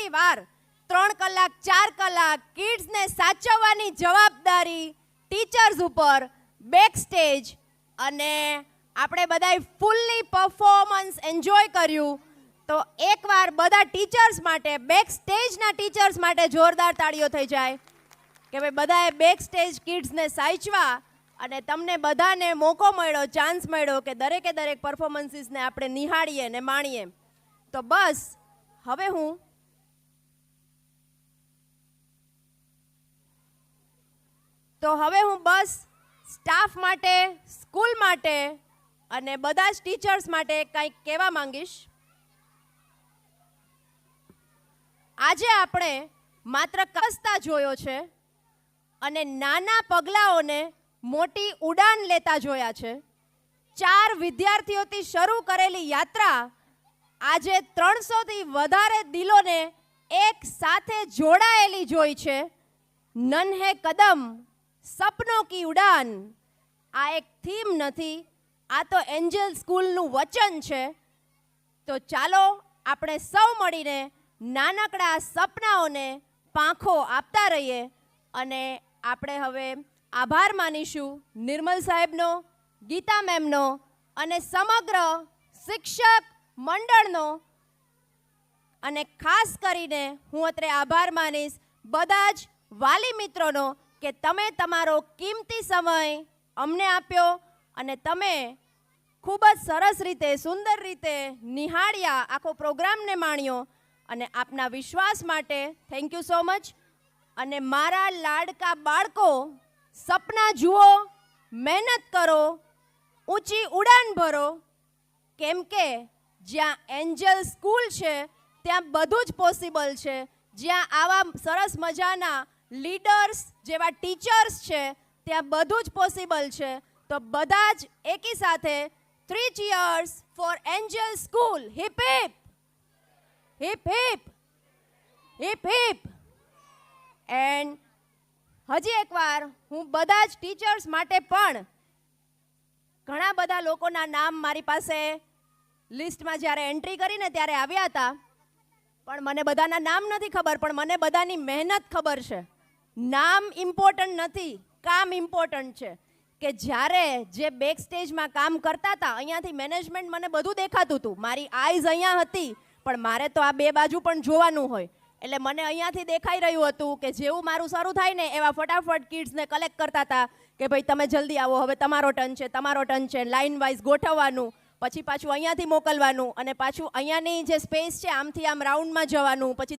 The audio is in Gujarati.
ફરી વાર 3 કલાક 4 કલાક કિડ્સને સાચવવાની જવાબદારી ટીચર્સ ઉપર બેક સ્ટેજ, અને આપણે બધાએ ફૂલ્લી પરફોર્મન્સ એન્જોય કર્યું. તો એકવાર બધા ટીચર્સ માટે, બેક સ્ટેજના ટીચર્સ માટે જોરદાર તાળીઓ થઈ જાય કે ભાઈ બધાએ બેક સ્ટેજ કિડ્સને સાચવા અને તમને બધાને મોકો મળ્યો, ચાન્સ મળ્યો કે દરેકે દરેક પરફોર્મન્સીસને આપણે નિહાળીએ ને માણીએ. તો બસ હવે હું બસ સ્ટાફ માટે, સ્કૂલ માટે અને બધા જ ટીચર્સ માટે કંઈક કહેવા માંગીશ. આજે આપણે માત્ર કસતા જોયો છે અને નાના પગલાઓને મોટી ઉડાન લેતા જોયા છે. 4 વિદ્યાર્થીઓથી શરૂ કરેલી યાત્રા આજે 300થી વધારે દિલોને એક સાથે જોડાયેલી જોઈ છે. નન્હે કદમ સપનો કી ઉડાન આ એક થીમ નથી, આ તો એન્જલ સ્કૂલનું વચન છે. તો ચાલો આપણે સૌ મળીને નાનકડા સપનાઓને પાંખો આપતા રહીએ. અને આપણે હવે આભાર માનીશું નિર્મલ સાહેબનો, ગીતા મેમનો અને સમગ્ર શિક્ષક મંડળનો. અને ખાસ કરીને હું અત્રે આભાર માનીશ બધા જ વાલી મિત્રોનો કે તમે તમારો કિંમતી સમય અમને આપ્યો અને તમે ખૂબ જ સરસ રીતે, સુંદર રીતે નિહાળ્યા, આખો પ્રોગ્રામને માણ્યો. અને આપના વિશ્વાસ માટે થેન્ક યુ સો મચ. અને મારા લાડકા બાળકો, સપના જુઓ, મહેનત કરો, ઊંચી ઉડાન ભરો, કેમ કે જ્યાં એન્જલ સ્કૂલ છે ત્યાં બધું જ પોસિબલ છે. જ્યાં આવા સરસ મજાના લીડર્સ જેવા ટીચર્સ છે ત્યાં બધું જ પોસિબલ છે. તો બધા જ એકી સાથે 3 cheers for Angel school. Hip hip hip hip hip hip. And હજી એકવાર હું બધા જ ટીચર્સ માટે પણ, ઘણા બધા લોકોના નામ મારી પાસે લિસ્ટમાં જ્યારે એન્ટ્રી કરીને ત્યારે આવ્યા હતા, પણ મને બધાના નામ નથી ખબર, પણ મને બધાની મહેનત ખબર છે. નામ ઇમ્પોર્ટન્ટ નથી, કામ ઇમ્પોર્ટન્ટ છે. કે જ્યારે જે બેક સ્ટેજમાં કામ કરતા હતા, અહીંયાથી મેનેજમેન્ટ મને બધું દેખાતું હતું, મારી આઈઝ અહીંયા હતી, પણ મારે તો આ બે બાજુ પણ જોવાનું હોય. એટલે મને અહીંયાથી દેખાઈ રહ્યું હતું કે જેવું મારું શરૂ થાય ને એવા ફટાફટ કિડ્સને કલેક્ટ કરતા હતા કે ભાઈ તમે જલ્દી આવો, હવે તમારો ટર્ન છે, તમારો ટર્ન છે. લાઇન વાઇઝ ગોઠવવાનું, પછી પાછું અહીંયાથી મોકલવાનું, અને પાછું અહીંયાની જે સ્પેસ છે આમથી આમ રાઉન્ડમાં જવાનું, પછી